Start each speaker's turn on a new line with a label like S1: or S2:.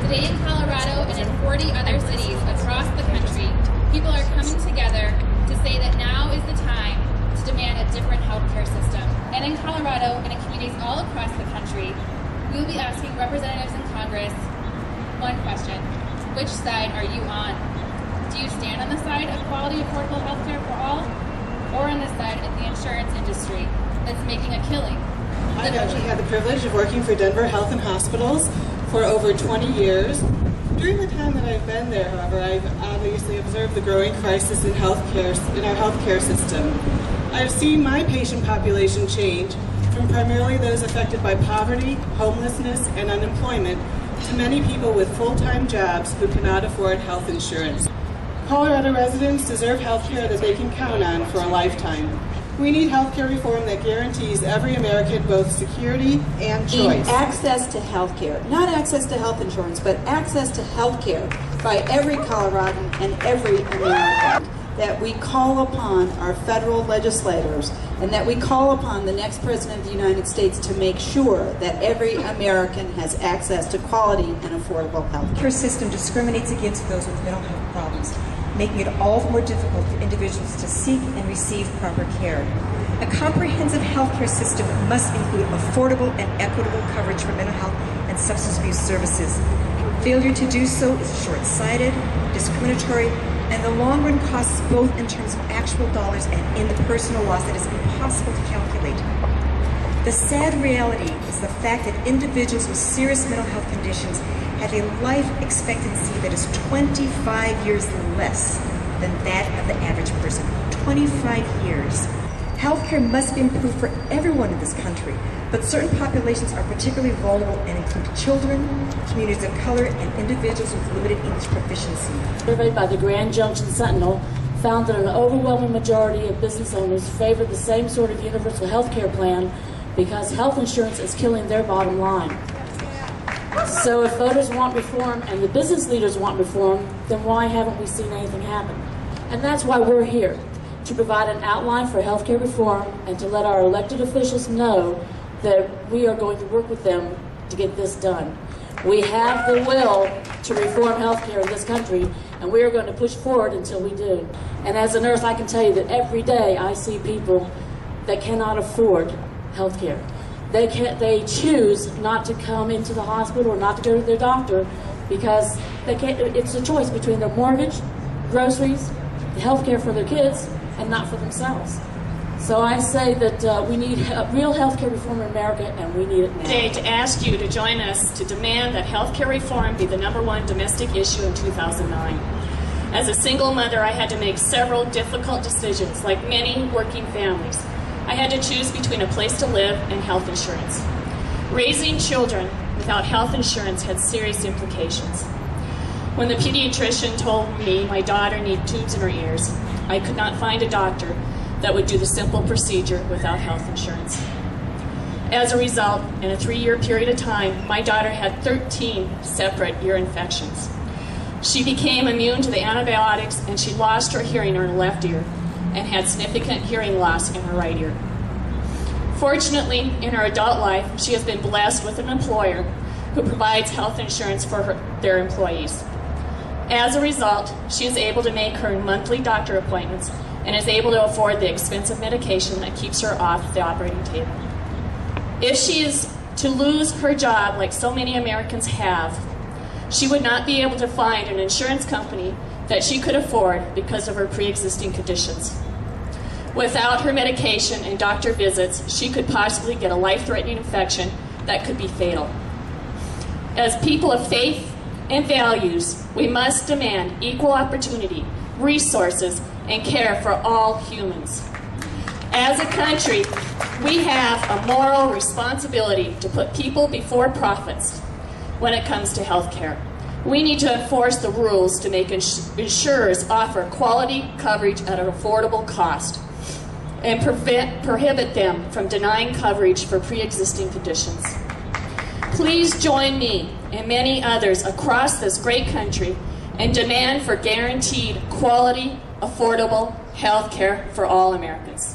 S1: Today in Colorado and in 40 other cities across the country, people are coming together to say that now is the time to demand a different healthcare system. And in Colorado and in communities all across the country, we will be asking representatives in Congress one question: which side are you on? Do you stand on the side of quality, affordable healthcare for all, or on the side of the insurance industry that's making a killing?
S2: I've actually had the privilege of working for Denver Health and Hospitals for over 20 years. During the time that I've been there, however, I've obviously observed the growing crisis in our healthcare system. I've seen my patient population change from primarily those affected by poverty, homelessness, and unemployment to many people with full-time jobs who cannot afford health insurance. Colorado residents deserve healthcare that they can count on for a lifetime. We need healthcare reform that guarantees every American both security and choice.
S3: Access to healthcare, not access to health insurance, but access to healthcare by every Coloradan and every American. That we call upon our federal legislators and that we call upon the next President of the United States to make sure that every American has access to quality and affordable health care.
S4: Our system discriminates against those with mental health problems, making it all the more difficult for individuals to seek and receive proper care. A comprehensive healthcare system must include affordable and equitable coverage for mental health and substance abuse services. Failure to do so is short-sighted, discriminatory, and the long-run costs both in terms of actual dollars and in the personal loss that is impossible to calculate. The sad reality is the fact that individuals with serious mental health conditions have a life expectancy that is 25 years less than that of the average person. 25 years. Healthcare must be improved for everyone in this country, but certain populations are particularly vulnerable and include children, communities of color, and individuals with limited English proficiency.
S5: A survey by the Grand Junction Sentinel found that an overwhelming majority of business owners favor the same sort of universal health care plan because health insurance is killing their bottom line. So if voters want reform and the business leaders want reform, then why haven't we seen anything happen? And that's why we're here, to provide an outline for healthcare reform and to let our elected officials know that we are going to work with them to get this done. We have the will to reform healthcare in this country, and we are going to push forward until we do. And as a nurse, I can tell you that every day I see people that cannot afford healthcare. They choose not to come into the hospital or not to go to their doctor because it's a choice between their mortgage, groceries, the health care for their kids, and not for themselves. So I say that we need real health care reform in America, and we need it now.
S6: Today to ask you to join us to demand that health care reform be the #1 domestic issue in 2009. As a single mother, I had to make several difficult decisions, like many working families. I had to choose between a place to live and health insurance. Raising children without health insurance had serious implications. When the pediatrician told me my daughter needed tubes in her ears, I could not find a doctor that would do the simple procedure without health insurance. As a result, in a 3-year period of time, my daughter had 13 separate ear infections. She became immune to the antibiotics and she lost her hearing in her left ear and had significant hearing loss in her right ear. Fortunately, in her adult life, she has been blessed with an employer who provides health insurance for their employees. As a result, she is able to make her monthly doctor appointments and is able to afford the expensive medication that keeps her off the operating table. If she is to lose her job like so many Americans have, she would not be able to find an insurance company that she could afford because of her pre-existing conditions. Without her medication and doctor visits, she could possibly get a life-threatening infection that could be fatal. As people of faith and values, we must demand equal opportunity, resources, and care for all humans. As a country, we have a moral responsibility to put people before profits when it comes to health care. We need to enforce the rules to make insurers offer quality coverage at an affordable cost and prohibit them from denying coverage for pre-existing conditions. Please join me and many others across this great country and demand for guaranteed quality, affordable health care for all Americans.